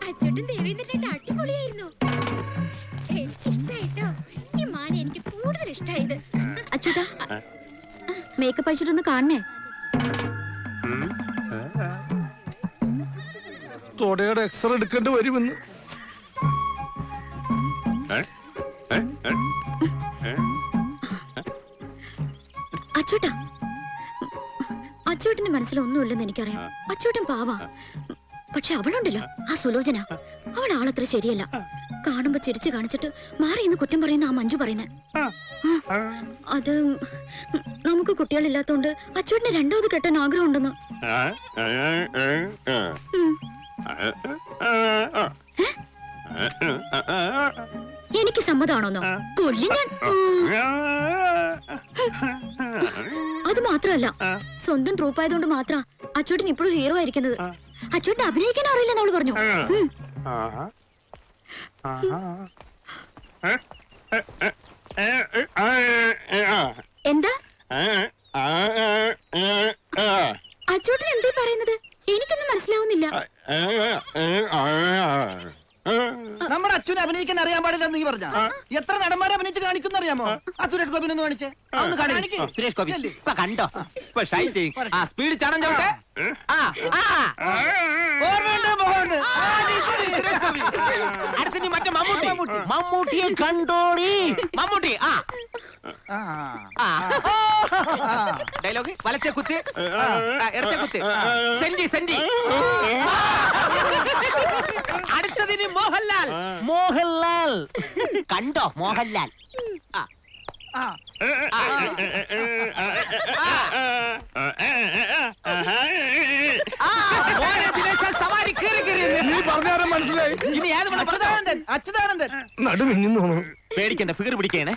അച്ചോട്ടും ദേവേന്ദ്രനായിട്ട് അടിപൊളിയായിരുന്നു. ഇഷ്ടായിട്ടോ. ഈ മാന എനിക്ക് കൂടുതൽ ഇഷ്ടായത്. അച്ചൂട്ടാ മേക്കപ്പ് അടിച്ചിട്ടൊന്ന് കാണണേ. തോടയുടെ എക്സ്റേ എടുക്കേണ്ടി വരുമെന്ന്. അച്ചൂട്ടാ അച്ചൂട്ടന്റെ മനസ്സിലൊന്നുമില്ലെന്ന് എനിക്കറിയാം. അച്ചൂട്ടൻ പാവാ. പക്ഷെ അവളുണ്ടല്ലോ ആ സുലോചന, അവൾ ആളത്ര ശരിയല്ല. കാണുമ്പോ ചിരിച്ചു കാണിച്ചിട്ട് മാറി ഇന്ന് കുറ്റം പറയുന്ന ആ മഞ്ജു പറയുന്നേ. അത് നമുക്ക് കുട്ടികളില്ലാത്തോണ്ട് അച്ചൂട്ടിന് രണ്ടാമത് കെട്ടാൻ ആഗ്രഹം ഉണ്ടെന്ന്. എനിക്ക് സമ്മതാണോന്നോ? കൊല്ലി ഞാൻ. അത് മാത്രമല്ല, സ്വന്തം ട്രൂപ്പായതുകൊണ്ട് മാത്രം അച്ചോട്ടൻ ഇപ്പോഴും ഹീറോ ആയിരിക്കുന്നത്. അച്ചോട്ടൻ അഭിനയിക്കാൻ അറിയില്ലെന്ന് അവള് പറഞ്ഞു. എന്താ അച്ചോട്ടൻ എന്തേ പറയുന്നത്? എനിക്കൊന്നും മനസ്സിലാവുന്നില്ല. നമ്മുടെ അച്ഛനെ അഭിനയിക്കാൻ അറിയാൻ പാടില്ലെന്ന് നീ പറഞ്ഞ എത്ര നടന്മാരെ അഭിനയിച്ച് കാണിക്കുന്ന അറിയാമോ? ആ സുരേഷ് ഗോപിനെ ഒന്ന് കാണിച്ചേ. സുരേഷ് ഗോപി കണ്ടോ? സ്പീഡ് ചടം ചവിട്ടെ. അടുത്ത മറ്റേ മമ്മൂട്ടി. മമ്മൂട്ടിയെ കണ്ടോടി. മമ്മൂട്ടി ഡയലോഗ് വലത്തെ കുത്ത്, ഇടത്തെ കുത്ത്. Senti senti. അടുത്തതിന് മോഹൻലാൽ. മോഹൻലാൽ കണ്ടോ? മോഹൻലാൽ സവാരി മനസ്സിലായി. ഇനി അച്യുതാനന്ദൻ. അച്യുതാനന്ദൻ നടുമിന്നു. പേടിക്കണ്ട, ഫിഗർ പിടിക്കണേ.